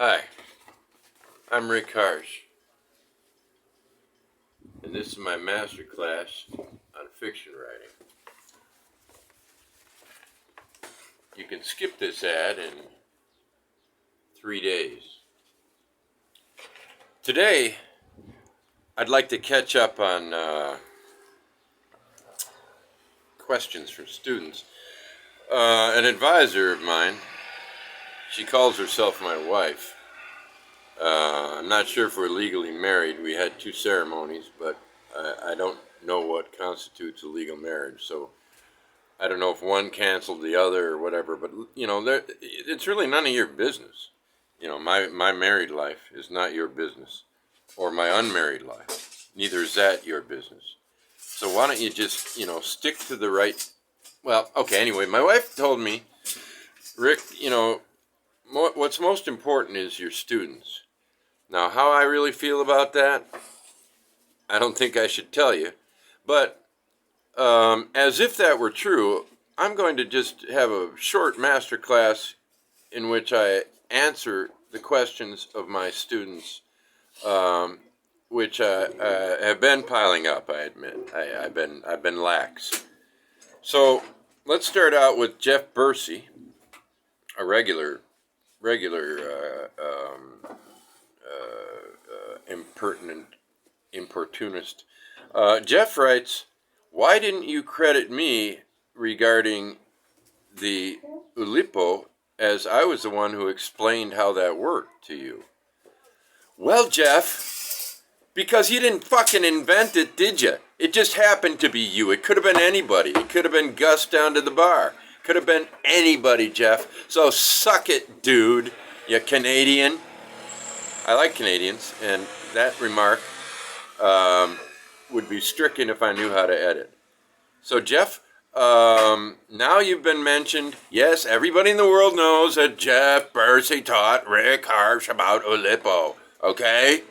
Hi, I'm Rick Harsch, and this is my master class on fiction writing. You can skip this ad in 3 days. Today, I'd like to catch up on questions from students. An advisor of mine, she calls herself my wife. I'm not sure if we're legally married. We had 2 ceremonies, but I don't know what constitutes a legal marriage. So I don't know if one canceled the other or whatever. But it's really none of your business. My married life is not your business, or my unmarried life. Neither is that your business. So why don't you just stick to the right? Well, okay. Anyway, my wife told me, Rick, what's most important is your students. Now, how I really feel about that, I don't think I should tell you. But as if that were true, I'm going to just have a short master class in which I answer the questions of my students, which have been piling up. I admit, I've been lax. So let's start out with Jeff Bursey, a regular importunist. Jeff writes, "Why didn't you credit me regarding the Ljubo, as I was the one who explained how that worked to you?" Well, Jeff, because you didn't fucking invent it, did you? It just happened to be you. It could have been anybody. It could have been Gus down to the bar. Could have been anybody, Jeff. So suck it, dude, you Canadian. I like Canadians, and that remark would be stricken if I knew how to edit. So, Jeff, now you've been mentioned. Yes, everybody in the world knows that Jeff Bursey taught Rick Harsch about Ljubo. Okay?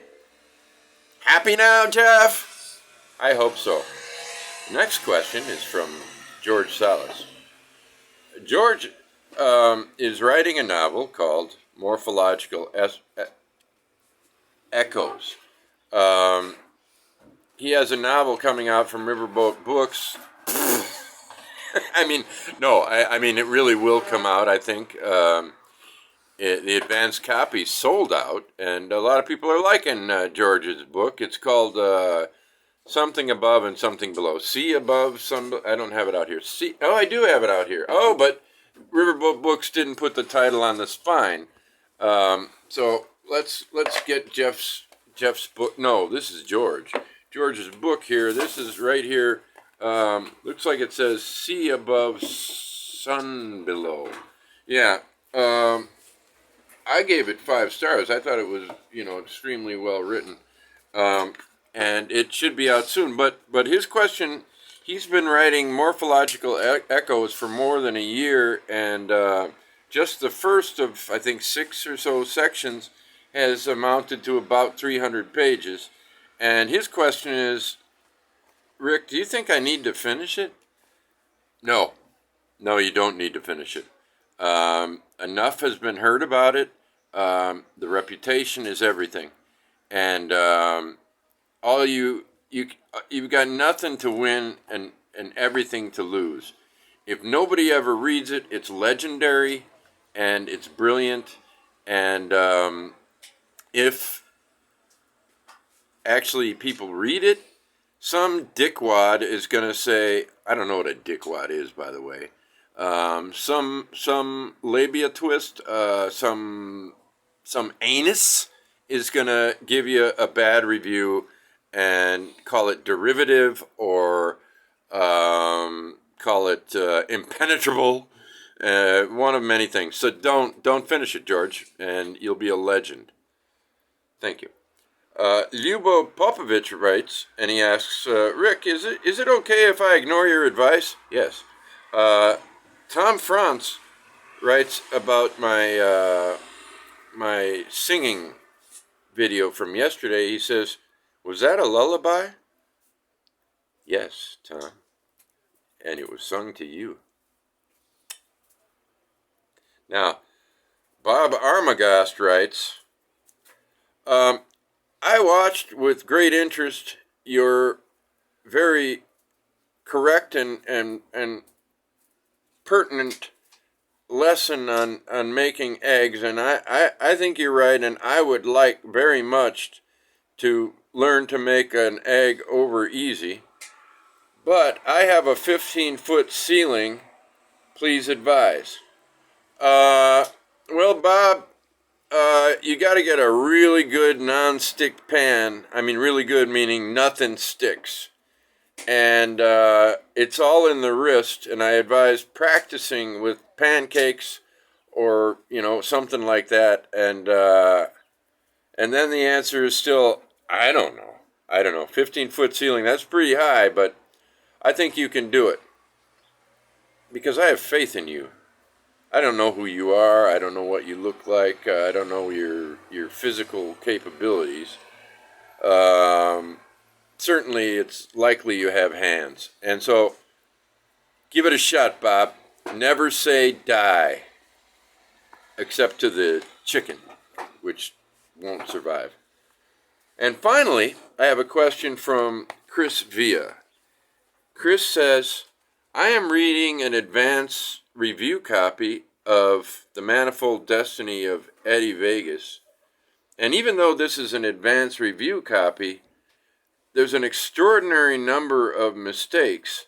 Happy now, Jeff? I hope so. Next question is from George Salis. George is writing a novel called Morphological Echoes. He has a novel coming out from Riverboat Books. I mean it really will come out, I think. The advanced copy sold out, and a lot of people are liking George's book. It's called Something Above and Something Below. See Above, I don't have it out here. I do have it out here. Oh, but Riverboat Books didn't put the title on the spine. So let's get Jeff's book. No, this is George's book here. This is right here. Looks like it says "Sea Above, Sun Below." Yeah. I gave it 5 stars. I thought it was, extremely well written, and it should be out soon. But his question, he's been writing Morphological Echoes for more than a year, and just the first of, I think, 6 or so sections has amounted to about 300 pages. And his question is, Rick, do you think I need to finish it? No, you don't need to finish it. Enough has been heard about it. The reputation is everything, and you've got nothing to win and everything to lose. If nobody ever reads it, it's legendary and it's brilliant. And if actually people read it, some dickwad is going to say, I don't know what a dickwad is, by the way. Some labia twist, some anus is going to give you a bad review and call it derivative, or call it impenetrable, one of many things. So don't finish it, George, and you'll be a legend. Thank you. Ljubo Popovich writes, and he asks, Rick, is it okay if I ignore your advice? Yes. Tom Franc writes about my singing video from yesterday. He says, "Was that a lullaby?" Yes, Tom. And it was sung to you. Now, Bob Armogast writes, I watched with great interest your very correct and pertinent lesson on making eggs, and I think you're right, and I would like very much to learn to make an egg over easy. But I have a 15-foot ceiling. Please advise. Well, Bob, you got to get a really good non-stick pan. I mean, really good meaning nothing sticks. And it's all in the wrist, and I advise practicing with pancakes or, something like that. And then the answer is still, I don't know. 15-foot ceiling, that's pretty high, but I think you can do it. Because I have faith in you. I don't know who you are. I don't know what you look like. I don't know your physical capabilities. Certainly, it's likely you have hands. And so, give it a shot, Bob. Never say die. Except to the chicken, which won't survive. And finally, I have a question from Chris Villa. Chris says, I am reading an advance review copy of The Manifold Destiny of Eddie Vegas. And even though this is an advance review copy, there's an extraordinary number of mistakes.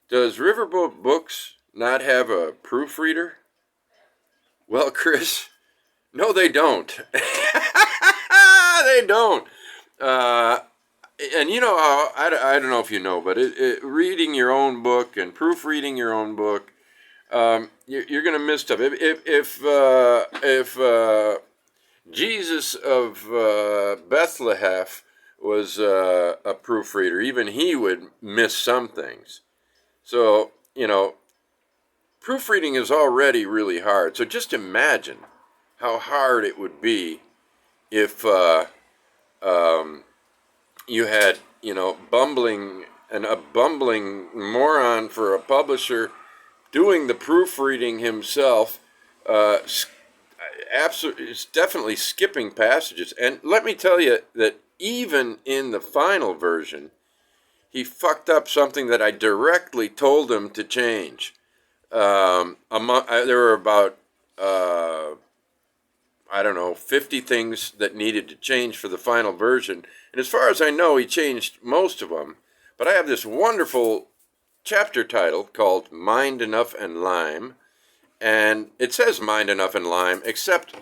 Does Riverboat Books not have a proofreader? Well, Chris, no, they don't. They don't. And I don't know if you know, but reading your own book and proofreading your own book, you're going to miss stuff. If Jesus of Bethlehem was a proofreader, even he would miss some things. So, proofreading is already really hard. So just imagine how hard it would be if you had, a bumbling moron for a publisher doing the proofreading himself. It's definitely skipping passages. And let me tell you that even in the final version, he fucked up something that I directly told him to change. There were about 50 things that needed to change for the final version. And as far as I know, he changed most of them. But I have this wonderful chapter title called Mind Enough and Lime. And it says Mind Enough and Lime, except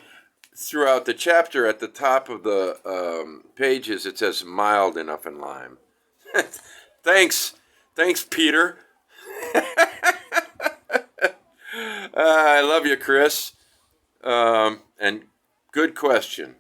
throughout the chapter at the top of the pages, it says Mild Enough and Lime. Thanks, Peter. I love you, Chris. And good question.